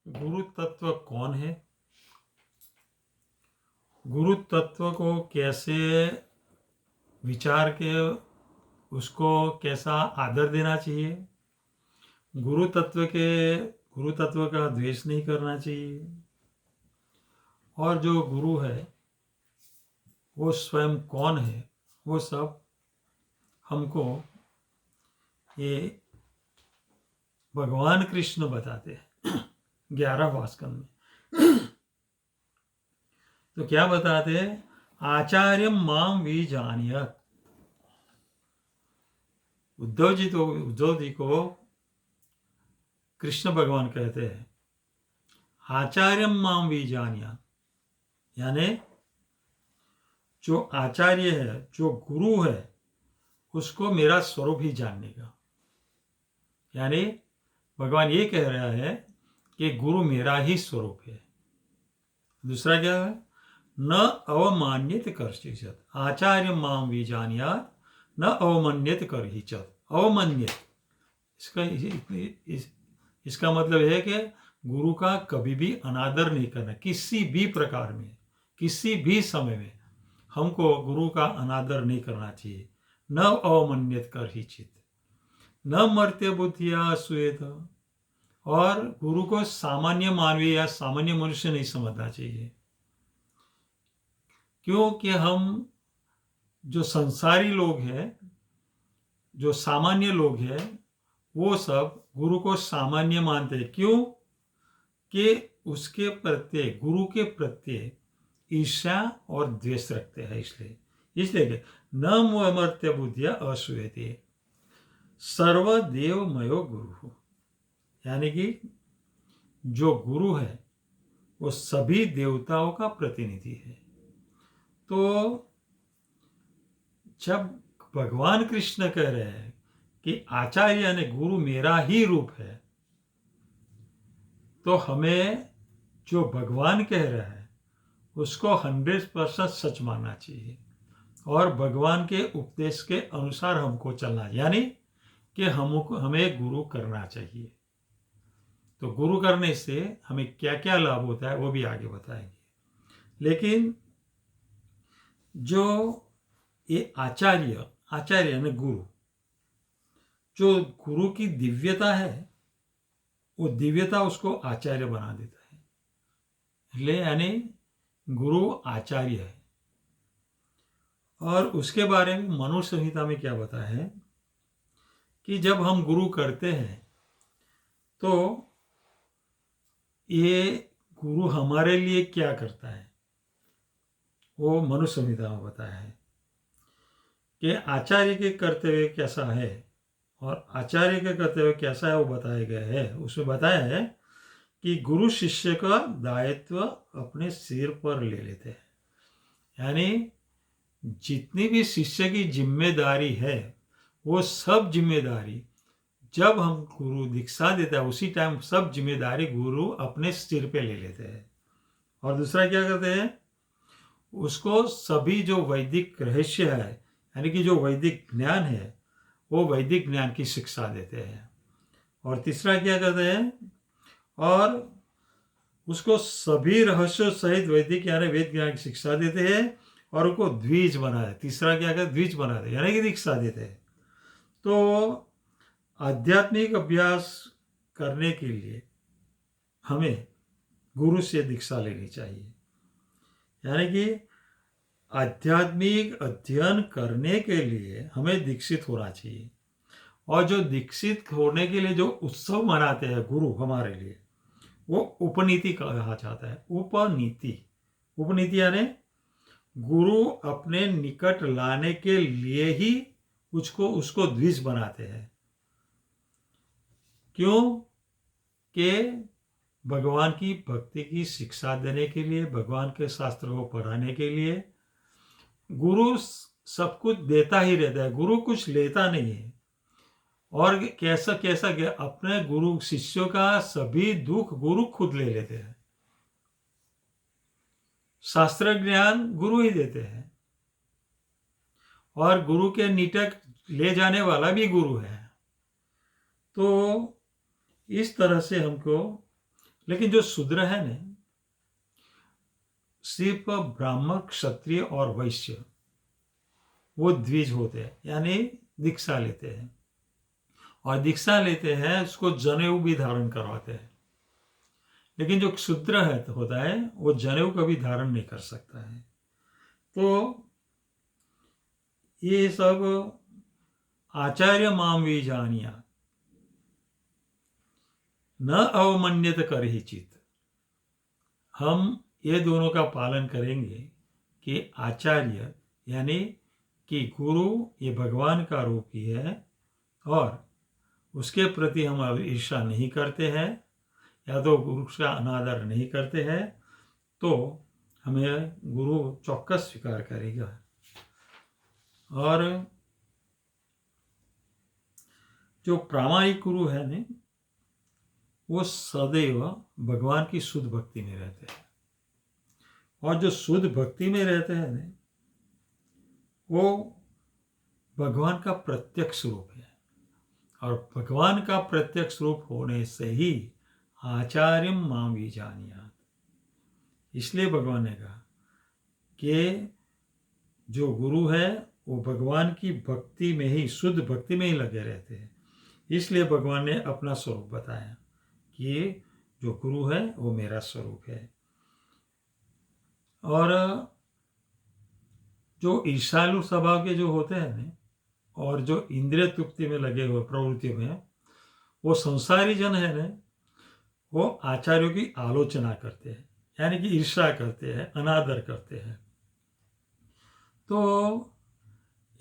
गुरु तत्व कौन है, गुरु तत्व को कैसे विचार के उसको कैसा आदर देना चाहिए, गुरु तत्व का द्वेष नहीं करना चाहिए, और जो गुरु है वो स्वयं कौन है, वो सब हमको ये भगवान कृष्ण बताते हैं 11वां स्कंद में। तो क्या बताते हैं, आचार्यम माम विजानीयात। उद्धव जी को कृष्ण भगवान कहते हैं आचार्यम माम विजानीयात, यानी जो आचार्य है, जो गुरु है, उसको मेरा स्वरूप ही जानने का। यानी भगवान ये कह रहा है कि गुरु मेरा ही स्वरूप है। दूसरा क्या है, न अवमान्यत कर्षिचत, आचार्य माम विजानीयात न अवमान्यत कर्षिचत। अवमान्यत इसका मतलब है कि गुरु का कभी भी अनादर नहीं करना, किसी भी प्रकार में, किसी भी समय में हमको गुरु का अनादर नहीं करना चाहिए। न अवमान्यत कर्षिचित न मर्त्य बुद्धिया सुएत, और गुरु को सामान्य मानवीय या सामान्य मनुष्य नहीं समझना चाहिए, क्योंकि हम जो संसारी लोग हैं, जो सामान्य लोग हैं, वो सब गुरु को सामान्य मानते हैं। क्यों? कि उसके प्रत्यय, गुरु के प्रत्यय ईर्ष्या और द्वेष रखते हैं। इसलिए कि न मर्त्य बुद्धिया असूयते सर्वदेवमयो गुरु, यानी कि जो गुरु है वो सभी देवताओं का प्रतिनिधि है। तो जब भगवान कृष्ण कह रहे हैं कि आचार्य यानी गुरु मेरा ही रूप है, तो हमें जो भगवान कह रहा है उसको 100% सच मानना चाहिए और भगवान के उपदेश के अनुसार हमको चलना, यानी कि हमें गुरु करना चाहिए। तो गुरु करने से हमें क्या क्या लाभ होता है वो भी आगे बताएंगे। लेकिन जो ये आचार्य यानी गुरु, जो गुरु की दिव्यता है, वो दिव्यता उसको आचार्य बना देता है। इसलिए यानी गुरु आचार्य है। और उसके बारे में मनु संहिता में क्या बताया है कि जब हम गुरु करते हैं तो ये गुरु हमारे लिए क्या करता है, वो मनु संहिता में बताया है कि आचार्य के कर्तव्य कैसा है और आचार्य के कर्तव्य कैसा है वो बताया गया है। उसमें बताया है कि गुरु शिष्य का दायित्व अपने सिर पर ले लेते हैं, यानी जितनी भी शिष्य की जिम्मेदारी है वो सब जिम्मेदारी जब हम गुरु दीक्षा देता है उसी टाइम सब जिम्मेदारी गुरु अपने सिर पे ले लेते हैं। और दूसरा क्या करते हैं, उसको सभी जो वैदिक रहस्य है, यानी कि जो वैदिक ज्ञान है, वो वैदिक ज्ञान की शिक्षा देते हैं। और तीसरा क्या करते हैं, और उसको सभी रहस्यों सहित वैदिक यानी वेद ज्ञान की शिक्षा देते हैं और उनको द्विज बनाए। तीसरा क्या करते, द्विज बनाते हैं यानी कि दीक्षा देते हैं। तो आध्यात्मिक अभ्यास करने के लिए हमें गुरु से दीक्षा लेनी चाहिए, यानी कि आध्यात्मिक अध्ययन करने के लिए हमें दीक्षित होना चाहिए। और जो दीक्षित होने के लिए जो उत्सव मनाते हैं गुरु हमारे लिए, वो उपनीति कहा जाता है। उपनीति यानी गुरु अपने निकट लाने के लिए ही उसको द्विज बनाते हैं। क्यों? कि भगवान की भक्ति की शिक्षा देने के लिए, भगवान के शास्त्रों को पढ़ाने के लिए। गुरु सब कुछ देता ही रहता है, गुरु कुछ लेता नहीं है। और कैसा कि अपने गुरु शिष्यों का सभी दुख गुरु खुद ले लेते हैं। शास्त्र ज्ञान गुरु ही देते हैं और गुरु के निकट ले जाने वाला भी गुरु है। तो इस तरह से हमको लेकिन जो शूद्र है ना, सिर्फ ब्राह्मण, क्षत्रिय और वैश्य वो द्विज होते हैं, यानी दीक्षा लेते हैं, और दीक्षा लेते हैं उसको जनेऊ भी धारण करवाते हैं। लेकिन जो शूद्र है तो होता है वो जनेऊ कभी धारण नहीं कर सकता है। तो ये सब आचार्य माम वी जानिया न अवमन्यत कर ही चित, हम ये दोनों का पालन करेंगे कि आचार्य यानी कि गुरु ये भगवान का रूप ही है, और उसके प्रति हम ईर्ष्या नहीं करते हैं या तो गुरु का अनादर नहीं करते हैं, तो हमें गुरु चौक्कस स्वीकार करेगा। और जो प्रामाणिक गुरु है ने, वो सदैव भगवान की शुद्ध भक्ति में रहते हैं, और जो शुद्ध भक्ति में रहते हैं ने, वो भगवान का प्रत्यक्ष रूप है, और भगवान का प्रत्यक्ष रूप होने से ही आचार्यम मां विजानीयात्, इसलिए भगवान ने कहा कि जो गुरु है वो भगवान की भक्ति में ही, शुद्ध भक्ति में ही लगे रहते हैं। इसलिए भगवान ने अपना स्वरूप बताया कि जो गुरु है वो मेरा स्वरूप है। और जो ईर्ष्यालु स्वभाव के जो होते हैं ना, और जो इंद्रिय तृप्ति में लगे हुए प्रवृत्तियों में, वो संसारी जन है ना, वो आचार्यों की आलोचना करते हैं, यानी कि ईर्ष्या करते हैं, अनादर करते हैं। तो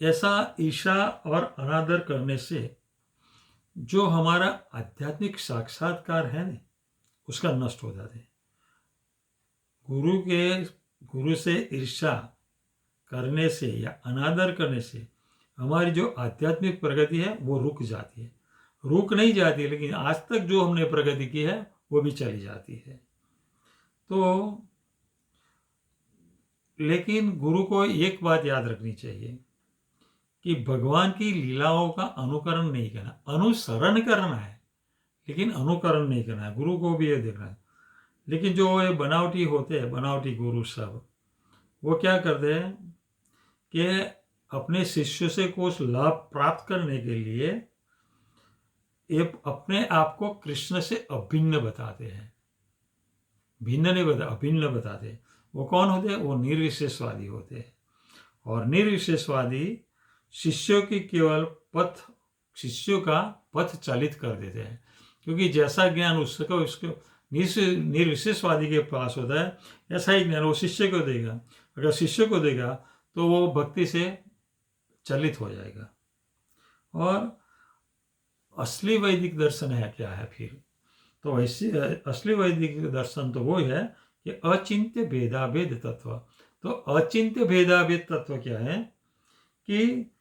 ऐसा ईर्ष्या और अनादर करने से जो हमारा आध्यात्मिक साक्षात्कार है ना, उसका नष्ट हो जाता है। गुरु से ईर्ष्या करने से या अनादर करने से हमारी जो आध्यात्मिक प्रगति है वो रुक जाती है। रुक नहीं जाती, लेकिन आज तक जो हमने प्रगति की है वो भी चली जाती है। तो लेकिन गुरु को एक बात याद रखनी चाहिए कि भगवान की लीलाओं का अनुकरण नहीं करना, अनुसरण करना है, लेकिन अनुकरण नहीं करना है। गुरु को भी ये देखना है। लेकिन जो ये बनावटी होते हैं, बनावटी गुरु सब, वो क्या करते हैं कि अपने शिष्य से कुछ लाभ प्राप्त करने के लिए ये अपने आप को कृष्ण से अभिन्न बताते हैं। भिन्न नहीं बता, अभिन्न बताते। वो कौन होते हैं? वो निर्विशेषवादी होते हैं। और निर्विशेषवादी शिष्यों की केवल शिष्यों का पथ चालित कर देते हैं, क्योंकि जैसा ज्ञान उसको निर्विशेषवादी के पास होता है, ऐसा ही ज्ञान वो शिष्य को देगा। अगर शिष्य को देगा तो वो भक्ति से चलित हो जाएगा। और असली वैदिक दर्शन है क्या है फिर? तो ऐसे असली वैदिक दर्शन तो वो है कि अचिंत्य भेदाभेद तत्व। तो अचिंत्य भेदाभेद तत्व क्या है कि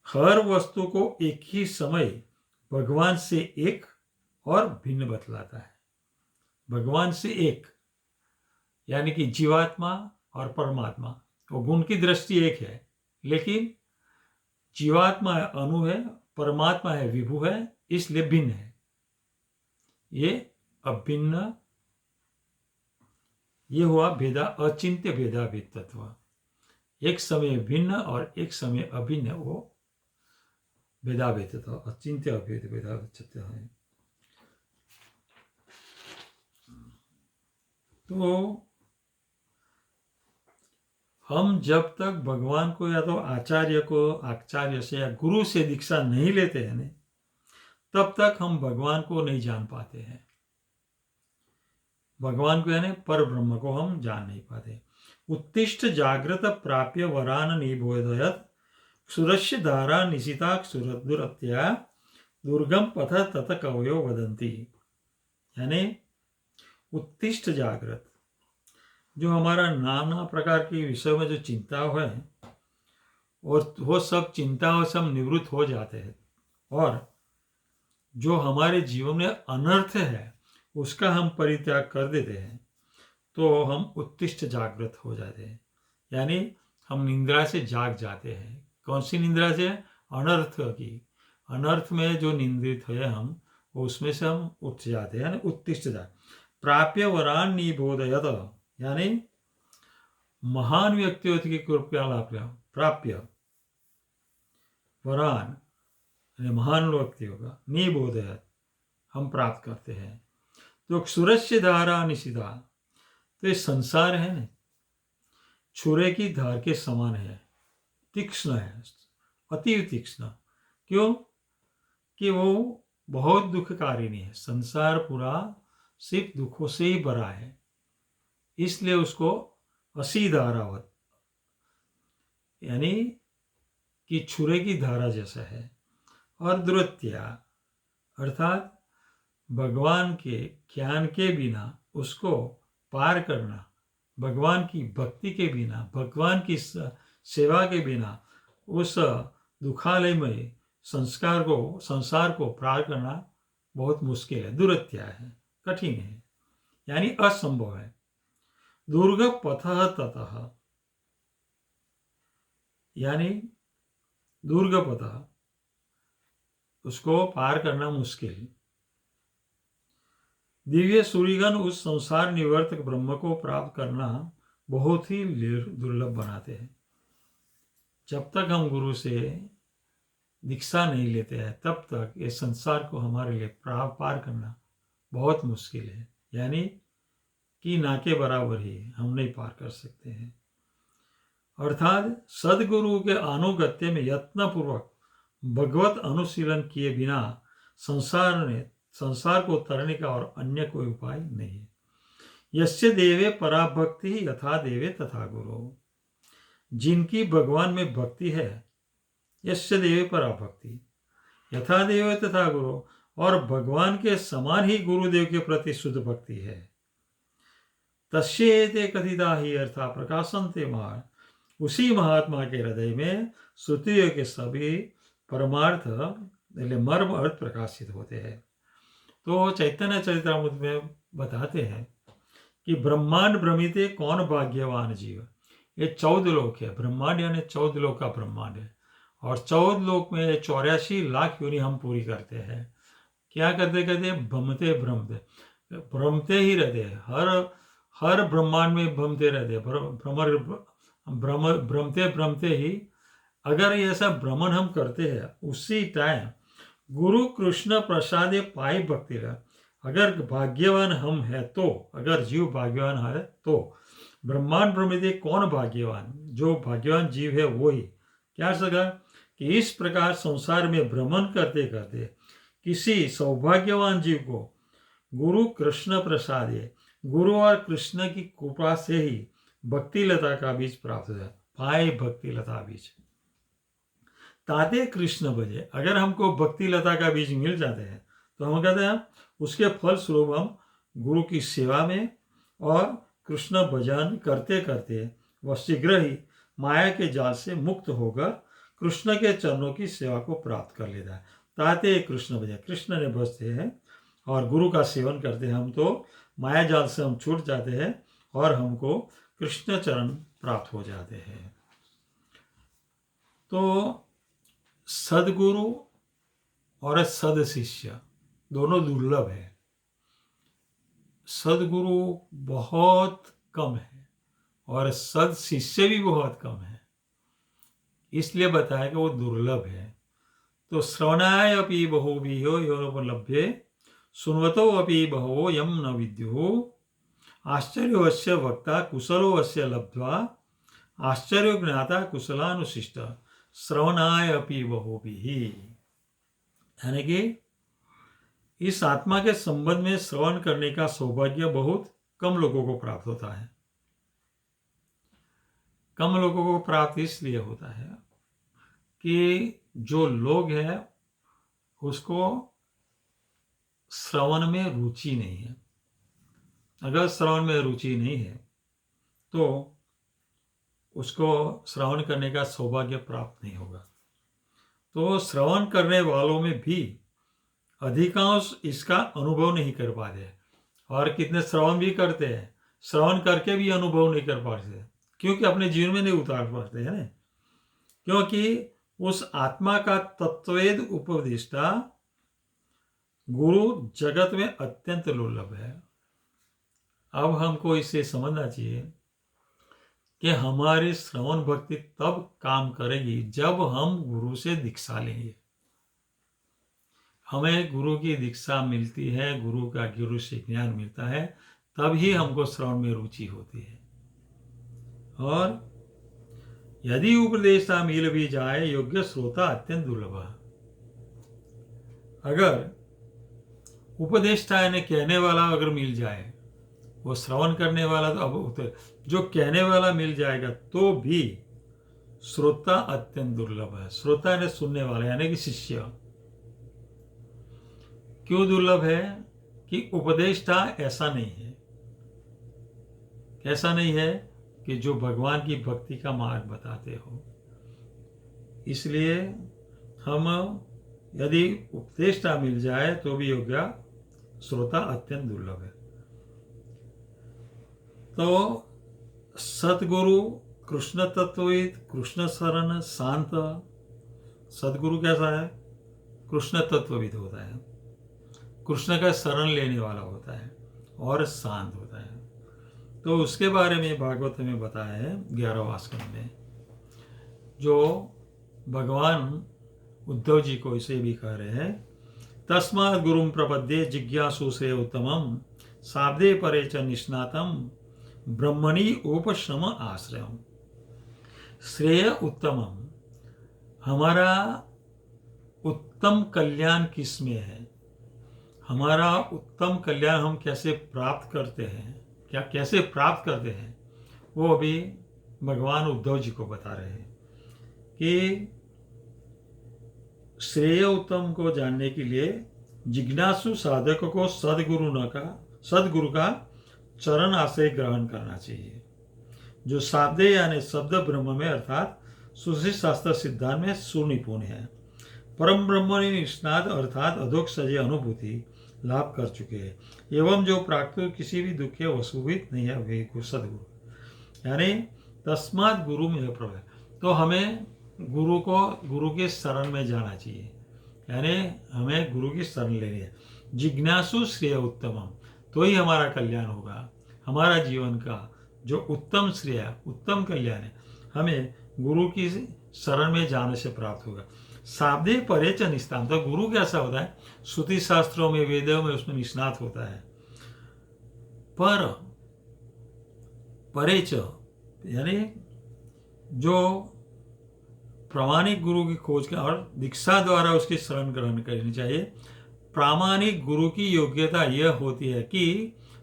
हर वस्तु को एक ही समय भगवान से एक और भिन्न बतलाता है। भगवान से एक यानी कि जीवात्मा और परमात्मा, वो गुण की दृष्टि एक है, लेकिन जीवात्मा है अणु है, परमात्मा है विभु है, इसलिए भिन्न है। ये अभिन्न, ये हुआ भेदा, अचिंत्य भेदाभेद तत्व। एक समय भिन्न और एक समय अभिन्न, वो भेदाभेद तत्व, अचिंत्य अभेद भेदाभेद तत्व है। तो हम जब तक भगवान को या तो आचार्य से या गुरु से दीक्षा नहीं लेते हैं ने, तब तक हम भगवान को नहीं जान पाते हैं। भगवान को यानी पर ब्रह्म को हम जान नहीं पाते। उत्तिष्ठ जागृत प्राप्य वरान निबोधयत सुरस्य धारा निशिता सुरदुरत्या दुर्गम पथ तत कवयो वदंती। यानी उत्तिष्ठ जागृत, जो हमारा नाना प्रकार के विषयों में जो चिंता है, और वो सब चिंताओं से हम निवृत्त हो जाते हैं, और जो हमारे जीवन में अनर्थ है उसका हम परित्याग कर देते हैं, तो हम उत्तिष्ठ जागृत हो जाते हैं। यानी हम निंद्रा से जाग जाते हैं। कौन सी निंद्रा से? अनर्थ की। अनर्थ में जो निंद्रित है हम, उसमें से हम उठ जाते हैं, यानी उत्तिष्ठ जाग। प्राप्य वरान निबोधयत, यानी महान व्यक्तियों की कृपया प्राप्य वरान, यानी महान व्यक्तियों का निबोधयत हम प्राप्त करते हैं। तो सुरस्य धारा निशिधा, तो ये संसार है ना, छुरे की धार के समान है, तीक्ष्ण है, अति तीक्ष्ण। क्यों? कि वो बहुत दुखकारिणी है। संसार पूरा सिर्फ दुखों से ही भरा है, इसलिए उसको असी धारावत, यानी कि छुरे की धारा जैसा है। और दुरत्या अर्थात भगवान के ज्ञान के बिना उसको पार करना, भगवान की भक्ति के बिना, भगवान की सेवा के बिना उस दुखालयमय संसार को पार करना बहुत मुश्किल है, दुरत्या है, कठिन है, यानी असंभव है। दुर्ग पथः ततः, यानी दुर्ग पथः, उसको पार करना मुश्किल। दिव्य सूर्यगण उस संसार निवर्तक ब्रह्म को प्राप्त करना बहुत ही दुर्लभ बनाते हैं। जब तक हम गुरु से दीक्षा नहीं लेते हैं तब तक ये संसार को हमारे लिए पार करना बहुत मुश्किल है, यानी कि ना के बराबर ही हम नहीं पार कर सकते हैं। अर्थात सदगुरु के अनुगत्य में यत्नपूर्वक भगवत अनुशीलन किए बिना संसार को तरने का और अन्य कोई उपाय नहीं है। यस्य देवे पराभक्ति यथा देवे तथा गुरु, जिनकी भगवान में भक्ति है, यस्य देवे पराभक्ति यथा देवे तथा गुरु, और भगवान के समान ही गुरुदेव के प्रति शुद्ध भक्ति है। तस्येते कथिता ही अर्था प्रकाशन्ते महान, उसी महात्मा के हृदय में श्रुतियों के सभी परमार्थ मर्म अर्थ प्रकाशित होते हैं। तो चैतन्य चरितामृत में बताते हैं कि ब्रह्मांड भ्रमिते कौन भाग्यवान जीव, ये 14 लोक है। ब्रह्मांड यानी 14 लोक का ब्रह्मांड है, और 14 लोक में 84 लाख योनि हम पूरी करते हैं। क्या करते करते भ्रमते ही रहते हैं, हर ब्रह्मांड में भ्रमते रहते, भ्रमते ही अगर ये ऐसा भ्रमण हम करते हैं, उसी टाइम गुरु कृष्ण प्रसादे पाई भक्ति रहा। अगर भाग्यवान हम है तो, अगर जीव भाग्यवान है तो ब्रह्मांड भ्रमिते कौन भाग्यवान, जो भाग्यवान जीव है वो ही क्या सका कि इस प्रकार संसार में भ्रमण करते करते किसी सौभाग्यवान जीव को गुरु कृष्ण प्रसादे, गुरु और कृष्ण की कृपा से ही भक्ति लता का बीज प्राप्त हो जाए, पाए भक्ति लता बीज ताते कृष्ण भजे। अगर हमको भक्ति लता का बीज मिल जाते हैं तो हम कहते हैं उसके फल स्वरूप हम गुरु की सेवा में और कृष्ण भजन करते करते वह शीघ्र ही माया के जाल से मुक्त होकर कृष्ण के चरणों की सेवा को प्राप्त कर लेता है। ताते कृष्ण भजे, कृष्ण ने बसते हैं और गुरु का सेवन करते हैं हम तो माया जाल से हम छूट जाते हैं और हमको कृष्ण चरण प्राप्त हो जाते हैं। तो सदगुरु और सद शिष्य दोनों दुर्लभ है। सदगुरु बहुत कम है और सद शिष्य भी बहुत कम है, इसलिए बताया कि वो दुर्लभ है। तो श्रवणाय अपि बहुभिः योपलभ्ये सुनवतो अपि बहवो यम न विद्युः आश्चर्योऽस्य वक्ता कुशलोऽस्य लब्ध्वा आश्चर्यो ज्ञाता कुशलानुशिष्ट श्रवणाय अपि बहुभिः, यानी कि इस आत्मा के संबंध में श्रवण करने का सौभाग्य बहुत कम लोगों को प्राप्त होता है। कम लोगों को प्राप्त इसलिए होता है कि जो लोग हैं उसको श्रवण में रुचि नहीं है। अगर श्रवण में रुचि नहीं है तो उसको श्रवण करने का सौभाग्य प्राप्त नहीं होगा। तो श्रवण करने वालों में भी अधिकांश इसका अनुभव नहीं कर पाते, और कितने श्रवण भी करते हैं, श्रवण करके भी अनुभव नहीं कर पाते, क्योंकि अपने जीवन में नहीं उतार पाते हैं ना, क्योंकि उस आत्मा का तत्वेद उपदेष्टा गुरु जगत में अत्यंत दुर्लभ है। अब हमको इसे समझना चाहिए कि हमारी श्रवण भक्ति तब काम करेगी जब हम गुरु से दीक्षा लेंगे। हमें गुरु की दीक्षा मिलती है, गुरु से ज्ञान मिलता है, तभी हमको श्रवण में रुचि होती है। और यदि उपदेशता मिल भी जाए, योग्य श्रोता अत्यंत दुर्लभ है। अगर उपदेष्टा यानी कहने वाला अगर मिल जाए, वो श्रवण करने वाला तो अब जो कहने वाला मिल जाएगा तो भी श्रोता अत्यंत दुर्लभ है। श्रोता यानी सुनने वाला यानी कि शिष्य। क्यों दुर्लभ है? कि उपदेष्टा ऐसा नहीं है। कैसा नहीं है? कि जो भगवान की भक्ति का मार्ग बताते हो। इसलिए हम यदि उपदेष्टा मिल जाए तो भी योग्य श्रोता अत्यंत दुर्लभ है। तो सतगुरु, कृष्ण तत्वविद, कृष्ण शरण, शांत। सतगुरु कैसा है? कृष्ण तत्वविद होता है, कृष्ण का शरण लेने वाला होता है और शांत होता है। तो उसके बारे में भागवत में बताया है 11वां स्कंद में, जो भगवान उद्धव जी को इसे भी कह रहे हैं, तस्मात् गुरुं प्रपद्ये जिज्ञासु श्रेय उत्तमम शाब्दे परे च निष्णातम ब्रह्मणि उपशम आश्रयम। श्रेय उत्तमम, हमारा उत्तम कल्याण किस में है? हमारा उत्तम कल्याण हम कैसे प्राप्त करते हैं, कैसे प्राप्त करते हैं, वो अभी भगवान उद्धव जी को बता रहे हैं कि श्रेय उत्तम को जानने के लिए जिज्ञासु साधक को सदगुरु का चरण आश्रय ग्रहण करना चाहिए, जो शाब्दे यानी शब्द ब्रह्म में अर्थात सुश्री शास्त्र सिद्धांत में सुनिपुण है, परम ब्रह्मणि निष्णात अर्थात अधोक्ष सजे अनुभूति लाभ कर चुके हैं, एवं जो प्राकृत किसी भी दुख के वसूभूत नहीं है, वे सदगुरु। यानी तस्मात् गुरु में प्रभु। तो हमें गुरु के शरण में जाना चाहिए, यानी हमें गुरु की शरण लेनी है। जिज्ञासु श्रेय उत्तमम, तो ही हमारा कल्याण होगा। हमारा जीवन का जो उत्तम श्रेय, उत्तम कल्याण है, हमें गुरु की शरण में जाने से प्राप्त होगा। शाब्दे परे च निष्णात, तो गुरु कैसा होता है? श्रुति शास्त्रों में, वेदों में उसमें निष्णात होता है। पर परे च यानी जो प्रामाणिक गुरु की खोज का और दीक्षा द्वारा उसकी शरण ग्रहण करनी चाहिए। प्रामाणिक गुरु की योग्यता यह होती है कि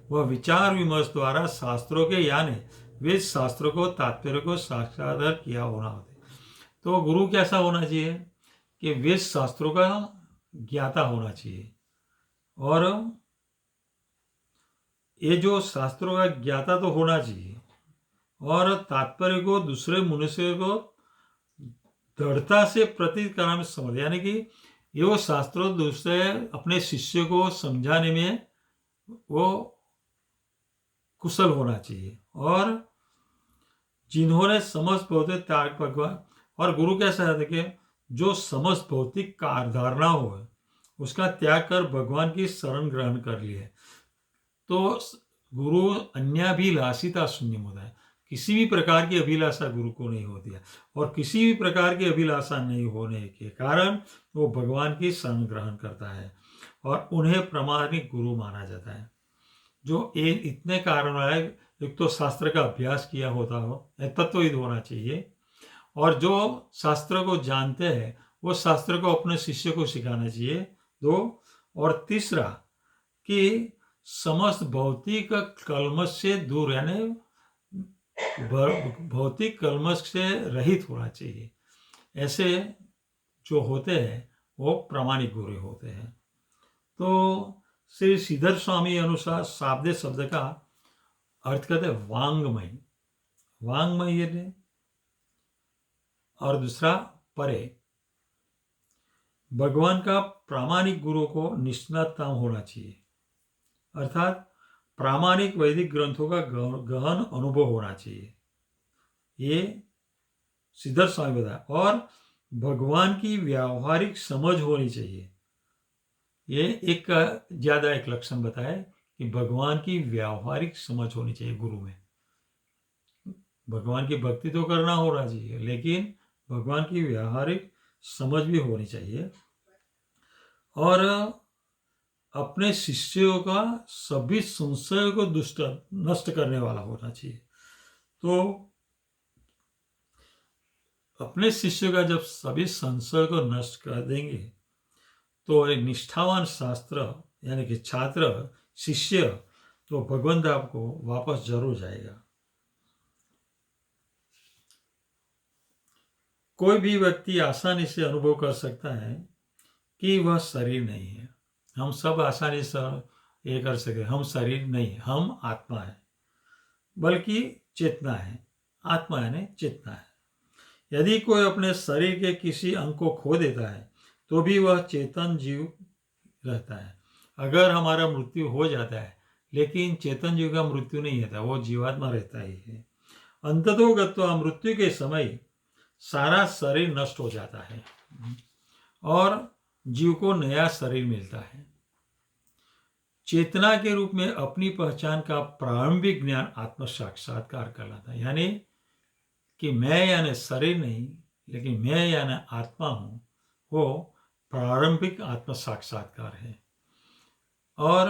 वह विचार विमर्श द्वारा शास्त्रों के यानी वेद शास्त्रों को, तात्पर्य को साक्षात्कार किया होना होता है। तो गुरु कैसा होना चाहिए? कि वेद शास्त्रों का ज्ञाता होना चाहिए, और ये जो शास्त्रों का ज्ञाता तो होना चाहिए, और तात्पर्य को दूसरे मनुष्य को दृढ़ता से प्रतीत करना में समझ, यानी कि ये वो शास्त्रों दूसरे अपने शिष्य को समझाने में वो कुशल होना चाहिए। और जिन्होंने समस्त भौतिक त्याग भगवान, और गुरु कैसा है? देखिए, जो समस्त भौतिक धारणा हो उसका त्याग कर भगवान की शरण ग्रहण कर ली है, तो गुरु अन्याभिलाषिता शून्य होता है। किसी भी प्रकार की अभिलाषा गुरु को नहीं होती है, और किसी भी प्रकार की अभिलाषा नहीं होने के कारण वो भगवान की शरण ग्रहण करता है, और उन्हें प्रामाणिक गुरु माना जाता है। जो इतने कारण है, एक तो शास्त्र का अभ्यास किया होता हो, तत्वविद होना चाहिए, और जो शास्त्र को जानते हैं वो शास्त्र को अपने शिष्य को सिखाना चाहिए। 2, और तीसरा कि समस्त भौतिक कलमश से दूर, यानी भौतिक कलमश से रहित होना चाहिए। ऐसे जो होते हैं वो प्रामाणिक गुरु होते हैं। तो श्री श्रीधर स्वामी अनुसार शाब्दे शब्द का अर्थ कहते हैं वांगमय, वांगमय, और दूसरा परे। भगवान का प्रामाणिक गुरु को निष्णातता होना चाहिए, अर्थात प्रामाणिक वैदिक ग्रंथों का गहन अनुभव होना चाहिए, ये श्रीधर स्वामी बताया। और भगवान की व्यावहारिक समझ होनी चाहिए, ये एक लक्षण बताए कि भगवान की व्यावहारिक समझ होनी चाहिए गुरु में। भगवान की भक्ति तो करना होना चाहिए, लेकिन भगवान की व्यावहारिक समझ भी होनी चाहिए। और अपने शिष्यों का सभी संशयों को नष्ट करने वाला होना चाहिए। तो अपने शिष्यों का जब सभी संशय को नष्ट कर देंगे तो एक निष्ठावान शास्त्र यानी कि छात्र शिष्य तो भगवान धाम को वापस जरूर जाएगा। कोई भी व्यक्ति आसानी से अनुभव कर सकता है कि वह शरीर नहीं है। हम सब आसानी से ये कर सके, हम शरीर नहीं, हम आत्मा है, बल्कि चेतना है। आत्मा यानी चेतना है। यदि कोई अपने शरीर के किसी अंग को खो देता है तो भी वह चेतन जीव रहता है। अगर हमारा मृत्यु हो जाता है लेकिन चेतन जीव का मृत्यु नहीं होता, वो जीवात्मा रहता ही है। अंततोगत्वा मृत्यु के समय सारा शरीर नष्ट हो जाता है और जीव को नया शरीर मिलता है। चेतना के रूप में अपनी पहचान का प्रारंभिक ज्ञान आत्म साक्षात्कार कहलाता है। यानी कि मैं यानी शरीर नहीं, लेकिन मैं यानी आत्मा हूं, वो प्रारंभिक आत्म साक्षात्कार है। और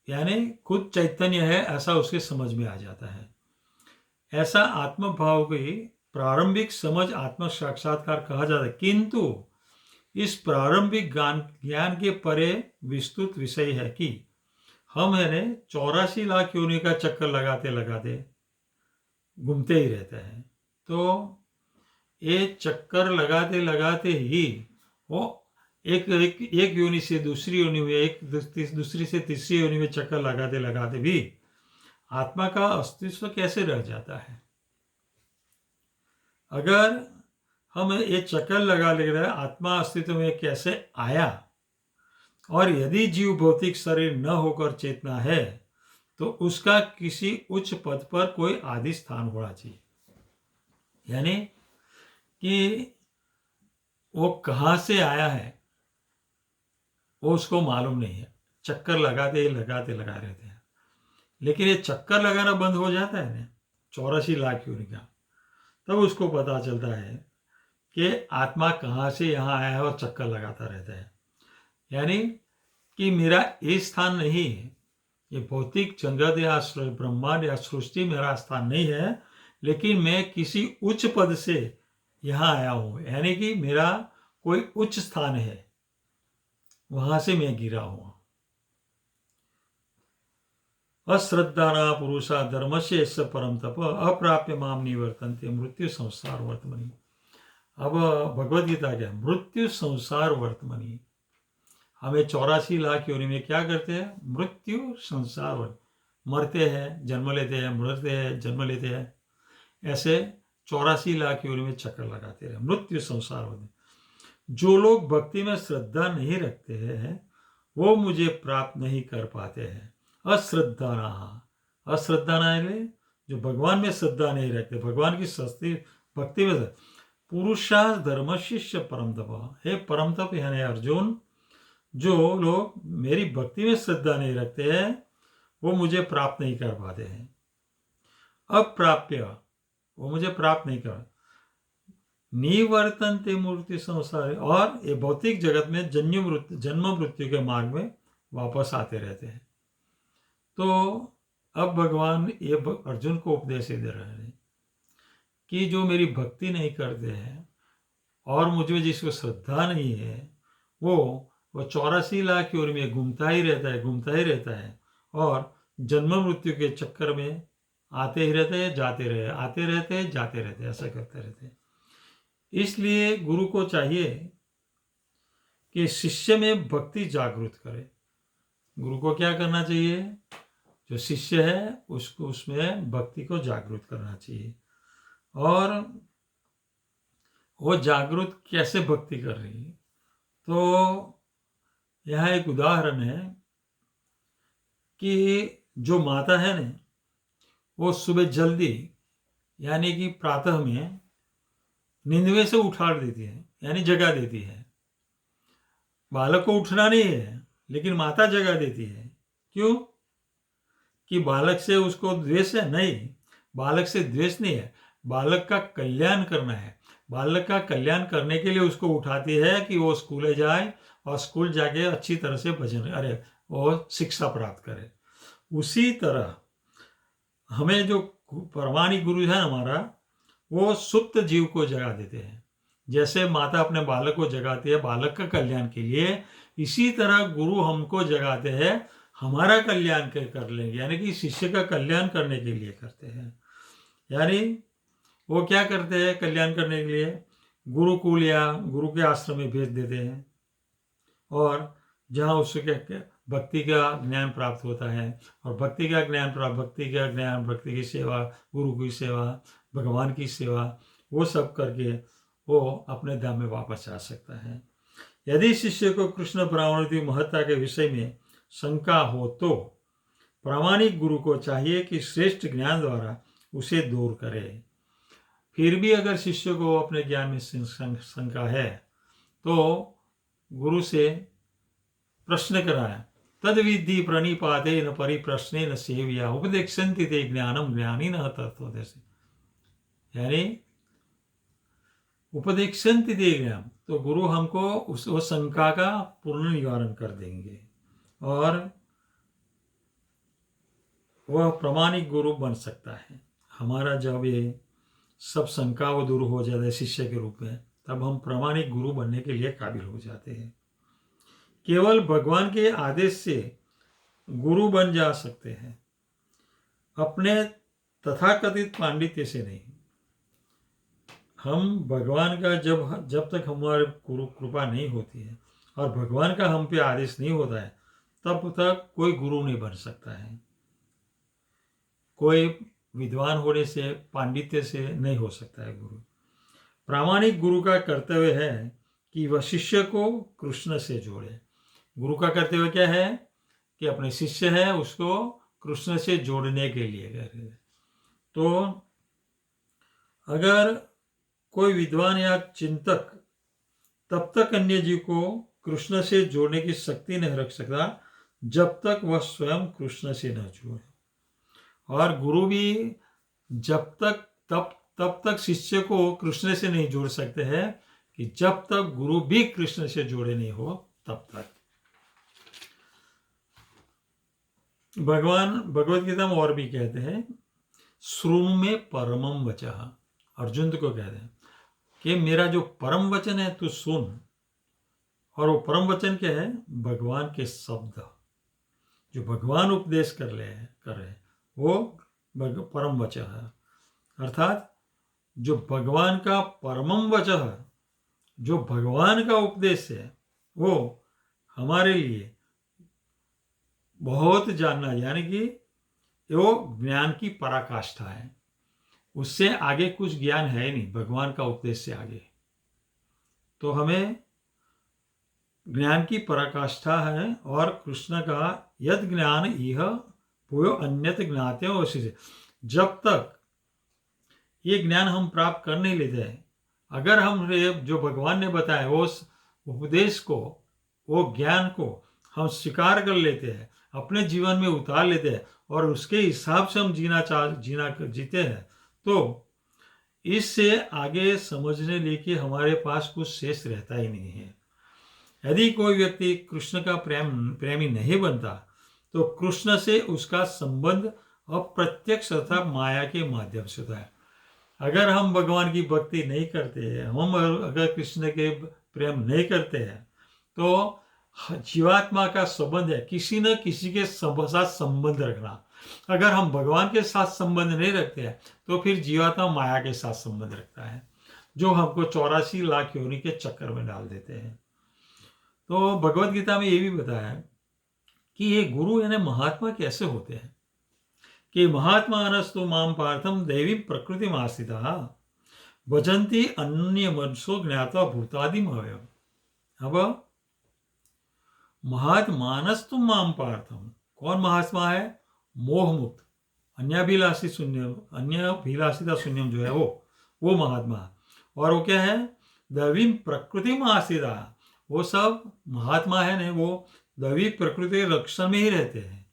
यानी खुद चैतन्य है ऐसा उसके समझ में आ जाता है। ऐसा आत्म भाव की प्रारंभिक समझ आत्म साक्षात्कार कहा जाता है। किंतु इस प्रारंभिक ज्ञान के परे विस्तृत विषय है कि हम 84 लाख योनि का चक्कर लगाते लगाते घूमते ही रहते हैं। तो ये चक्कर लगाते लगाते ही वो एक योनि से दूसरी योनि में, एक दूसरी से तीसरी योनि में चक्कर लगाते लगाते भी आत्मा का अस्तित्व कैसे रह जाता है। अगर हम ये चक्कर लगा ले रहे आत्मा अस्तित्व में कैसे आया, और यदि जीव भौतिक शरीर न होकर चेतना है तो उसका किसी उच्च पद पर कोई आदि स्थान होना चाहिए। यानी कि वो कहाँ से आया है वो उसको मालूम नहीं है। चक्कर लगाते लगा रहते हैं, लेकिन ये चक्कर लगाना बंद हो जाता है ना 84 लाख योनि का, तब उसको पता चलता है कि आत्मा कहाँ से यहाँ आया है और चक्कर लगाता रहता है। यानी कि मेरा ये स्थान नहीं है, ये भौतिक जगत या ब्रह्मांड या सृष्टि मेरा स्थान नहीं है, लेकिन मैं किसी उच्च पद से यहाँ आया हूँ। यानी कि मेरा कोई उच्च स्थान है, वहां से मैं गिरा हूँ। अश्रद्धाना पुरुषा धर्मस्य यस्य परम तप अप्राप्य माम निवर्तन्ते मृत्यु संसार वर्तमनि। अब भगवद गीता क्या, मृत्यु संसार वर्तमनि। हमें 84 लाख योनि में क्या करते हैं, मृत्यु संसार मरते हैं, जन्म लेते हैं, मरते हैं, जन्म लेते हैं, ऐसे 84 लाख योनि में चक्कर लगाते रहे। मृत्यु संसार वर्तमनि। जो लोग भक्ति में श्रद्धा नहीं रखते हैं वो मुझे प्राप्त नहीं कर पाते हैं। अश्रद्धाना जो भगवान में श्रद्धा नहीं रखते, भगवान की सस्ती भक्ति में पुरुषार्थ धर्म शिष्य परम तप। हे परम तप यानी अर्जुन, जो लोग मेरी भक्ति में श्रद्धा नहीं रखते हैं वो मुझे प्राप्त नहीं कर पाते हैं। अप्राप्य, वो मुझे प्राप्त नहीं कर, निवर्तन्ते मूर्ति संसार, और ये भौतिक जगत में जन्म मृत्यु के मार्ग में वापस आते रहते हैं। तो अब भगवान ये अर्जुन को उपदेश दे रहे हैं कि जो मेरी भक्ति नहीं करते हैं और मुझे जिसको श्रद्धा नहीं है वो 84 लाख की ओर में घूमता ही रहता है और जन्म मृत्यु के चक्कर में आते ही रहते हैं, जाते रहे, आते रहते हैं, जाते रहते हैं, ऐसा करते रहते हैं। इसलिए गुरु को चाहिए कि शिष्य में भक्ति जागृत करे। गुरु को क्या करना चाहिए, जो शिष्य है उसको उसमें भक्ति को जागृत करना चाहिए। और वो जागृत कैसे भक्ति कर रही है, तो यहाँ एक उदाहरण है कि जो माता है ना वो सुबह जल्दी यानी कि प्रातः में नींद से उठा देती है, यानी जगा देती है। बालक को उठना नहीं है लेकिन माता जगा देती है। क्यों? कि बालक से उसको द्वेष है? नहीं, बालक से द्वेष नहीं है, बालक का कल्याण करना है। बालक का कल्याण करने के लिए उसको उठाती है कि वो स्कूल जाए और स्कूल जाके अच्छी तरह से भजन अरे वो शिक्षा प्राप्त करे। उसी तरह हमें जो परमाणिक गुरु है हमारा, वो सुप्त जीव को जगा देते हैं। जैसे माता अपने बालक को जगाती है बालक का कल्याण के लिए, इसी तरह गुरु हमको जगाते हैं हमारा कल्याण कर लेंगे, यानी कि शिष्य का कल्याण करने के लिए करते हैं। यानी वो क्या करते हैं कल्याण करने के लिए? गुरुकुल या गुरु के आश्रम में भेज देते हैं, और जहाँ उसके भक्ति का ज्ञान प्राप्त होता है, और भक्ति का ज्ञान भक्ति की सेवा, गुरु की सेवा, भगवान की सेवा, वो सब करके वो अपने धाम में वापस आ सकता है। यदि शिष्य को कृष्ण ब्राह्मण महत्ता के विषय में शंका हो तो प्रामाणिक गुरु को चाहिए कि श्रेष्ठ ज्ञान द्वारा उसे दूर करे। फिर भी अगर शिष्य को अपने ज्ञान में शंका है तो गुरु से प्रश्न कराया। तद विधि प्रणिपाते न परिप्रश्ने न सेव्या उपदेक्षन्ति ते ज्ञानम ज्ञानी न तत्वदर्शी। यानी उपदेक्षन्ति ते ज्ञान, तो गुरु हमको उस शंका का पूर्ण निवारण कर देंगे और वह प्रामाणिक गुरु बन सकता है। हमारा जब ये सब शंका वो दूर हो जाता है शिष्य के रूप में, तब हम प्रामाणिक गुरु बनने के लिए काबिल हो जाते हैं। केवल भगवान के आदेश से गुरु बन जा सकते हैं, अपने तथाकथित पांडित्य से नहीं। हम भगवान का जब तक हमारे कृपा नहीं होती है और भगवान का हम पे आदेश नहीं होता है, तब तक कोई गुरु नहीं बन सकता है। कोई विद्वान होने से, पांडित्य से नहीं हो सकता है गुरु। प्रामाणिक गुरु का कर्तव्य है कि वह शिष्य को कृष्ण से जोड़े। गुरु का कर्तव्य क्या है? कि अपने शिष्य है उसको कृष्ण से जोड़ने के लिए करे। तो अगर कोई विद्वान या चिंतक तब तक अन्य जीव को कृष्ण से जोड़ने की शक्ति नहीं रख सकता जब तक वह स्वयं कृष्ण से न जोड़े, और गुरु भी जब तक तब तक शिष्य को कृष्ण से नहीं जोड़ सकते हैं कि जब तक गुरु भी कृष्ण से जोड़े नहीं हो तब तक। भगवान भगवत गीता में और भी कहते हैं, श्रुणु में परमम वचः, अर्जुन को कहते हैं कि मेरा जो परम वचन है तू सुन। और वो परम वचन क्या है? भगवान के शब्द, जो भगवान उपदेश कर रहे वो परम वचन है। अर्थात जो भगवान का परमम वचन है, जो भगवान का उपदेश है, वो हमारे लिए बहुत जानना, यानी कि वो ज्ञान की पराकाष्ठा है। उससे आगे कुछ ज्ञान है नहीं भगवान का उपदेश से आगे। तो हमें ज्ञान की पराकाष्ठा है। और कृष्ण का यद ज्ञान यह पूयो अन्यत ज्ञाते हो, जब तक ये ज्ञान हम प्राप्त कर नहीं लेते हैं, अगर हम जो भगवान ने बताया वो उपदेश को, वो ज्ञान को हम स्वीकार कर लेते हैं, अपने जीवन में उतार लेते हैं और उसके हिसाब से हम जीते हैं, तो इससे आगे समझने लेके हमारे पास कुछ शेष रहता ही नहीं है। यदि कोई व्यक्ति कृष्ण का प्रेमी नहीं बनता तो कृष्ण से उसका संबंध अप्रत्यक्ष तथा माया के माध्यम से होता है। अगर हम भगवान की भक्ति नहीं करते हैं, हम अगर कृष्ण के प्रेम नहीं करते हैं, तो जीवात्मा का संबंध है किसी न किसी के साथ संबंध रखना। अगर हम भगवान के साथ संबंध नहीं रखते हैं तो फिर जीवात्मा माया के साथ संबंध रखता है, जो हमको 84 लाख योनि के चक्कर में डाल देते हैं। तो भगवत गीता में ये भी बताया कि ये गुरु यानी महात्मा कैसे होते हैं, कि महात्मा अनस्तु माम पार्थम दैवी प्रकृति आस्थिता भजन्ति अन्य मनसो ज्ञाता भूतादिम अवयव। अब महात्मानस्तु माम पार्थम, कौन महात्मा है? मोह मुक्त, अन्याभिलाषी शून्यम, अन्याभिलाषिता शून्यम जो है वो महात्मा। और वो क्या है? दैवी प्रकृति आस्थिता, वो सब महात्मा है नहीं, वो दैवी प्रकृति के रक्षण में ही रहते हैं।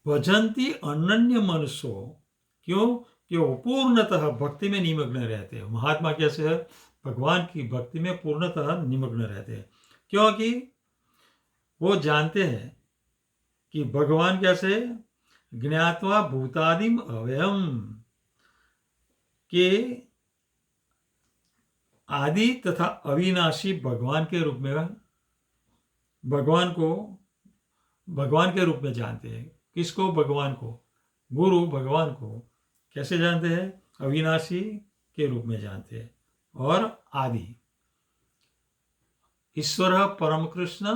भजंती अनन्य मनुष्यो, क्यों कि वो पूर्णतः भक्ति में निमग्न रहते हैं। महात्मा कैसे है? भगवान की भक्ति में पूर्णतः निमग्न रहते हैं, क्योंकि वो जानते हैं कि भगवान कैसे ज्ञात्वा भूतादिम अव्ययम के आदि तथा अविनाशी भगवान के रूप में भगवान के रूप में जानते हैं। किसको? भगवान को। गुरु भगवान को कैसे जानते हैं? अविनाशी के रूप में जानते हैं। और आदि ईश्वर परम कृष्ण,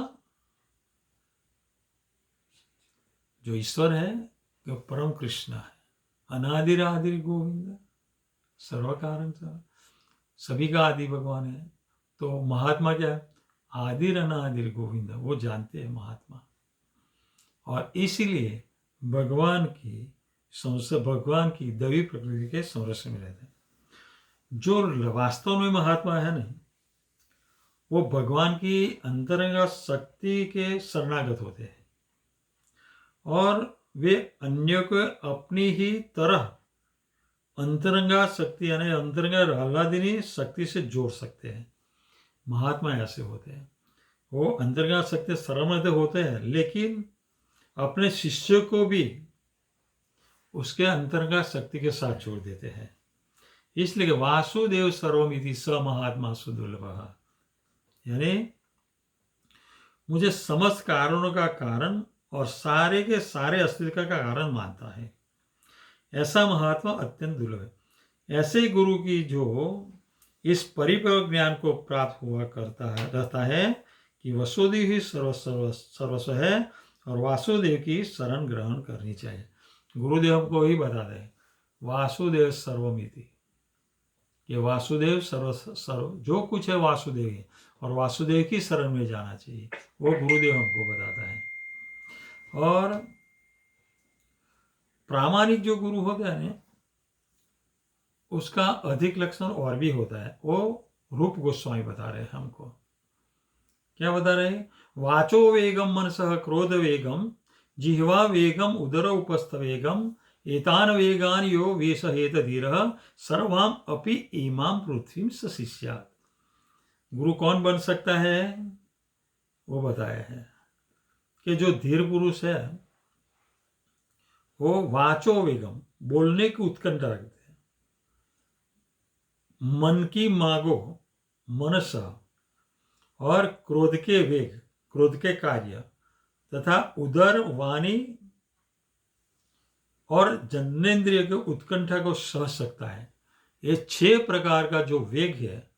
जो ईश्वर है वो परम कृष्ण है। अनादिर आदिर गोविंद, सर्व कारण सभी का आदि भगवान है। तो महात्मा क्या है? आदिर अनादिर गोविंद, वो जानते हैं महात्मा। और इसीलिए भगवान की दैवी प्रकृति के संरक्षण में रहते हैं। जो वास्तव में महात्मा है नहीं, वो भगवान की अंतरंग शक्ति के शरणागत होते हैं और वे अन्य को अपनी ही तरह अंतरंगा शक्ति यानी अंतरंगा आह्लादिनी शक्ति से जोड़ सकते हैं। महात्मा ऐसे होते हैं, वो अंतरंगा शक्ति शरणागत होते हैं, लेकिन अपने शिष्य को भी उसके अंतरंगा शक्ति के साथ जोड़ देते हैं। इसलिए वासुदेव सर्वमिति स महात्मा सुदुर्लभ, यानी मुझे समस्त कारणों का कारण और सारे के सारे अस्तित्व का कारण मानता है, ऐसा महात्मा अत्यंत दुर्लभ है। ऐसे गुरु की जो इस परिपक्व ज्ञान को प्राप्त हुआ करता है रहता है कि वसुदेव ही सर्वस्व है और वासुदेव की शरण ग्रहण करनी चाहिए। गुरुदेव हमको ही बता रहे वासुदेव सर्वमिति, कि वासुदेव सर्व जो कुछ है वासुदेव ही, और वासुदेव की शरण में जाना चाहिए, वो गुरुदेव हमको बताता है। और प्रामाणिक जो गुरु होता है ना, उसका अधिक लक्षण और भी होता है। वो रूप गोस्वामी बता रहे हैं हमको। क्या बता रहे हैं? वाचो वेगम मनसः क्रोध वेगम जिह्वा वेगम उदर उपस्थ वेगम एतान वेगान यो वेशहेत धीरः सर्वाम अपि इमाम पृथ्वीं सशिष्यात्। गुरु कौन बन सकता है? वो बताया है कि जो धीर पुरुष है वो वाचो वेगम, बोलने की उत्कंठा रखते हैं, मन की मागो मनस, और क्रोध के वेग, क्रोध के कार्य, तथा उदर वाणी और जन्नेन्द्रिय के उत्कंठा को सह सकता है। ये 6 प्रकार का जो वेग है,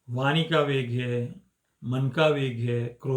वाणी का वेग है, मन का वेग है, क्रोध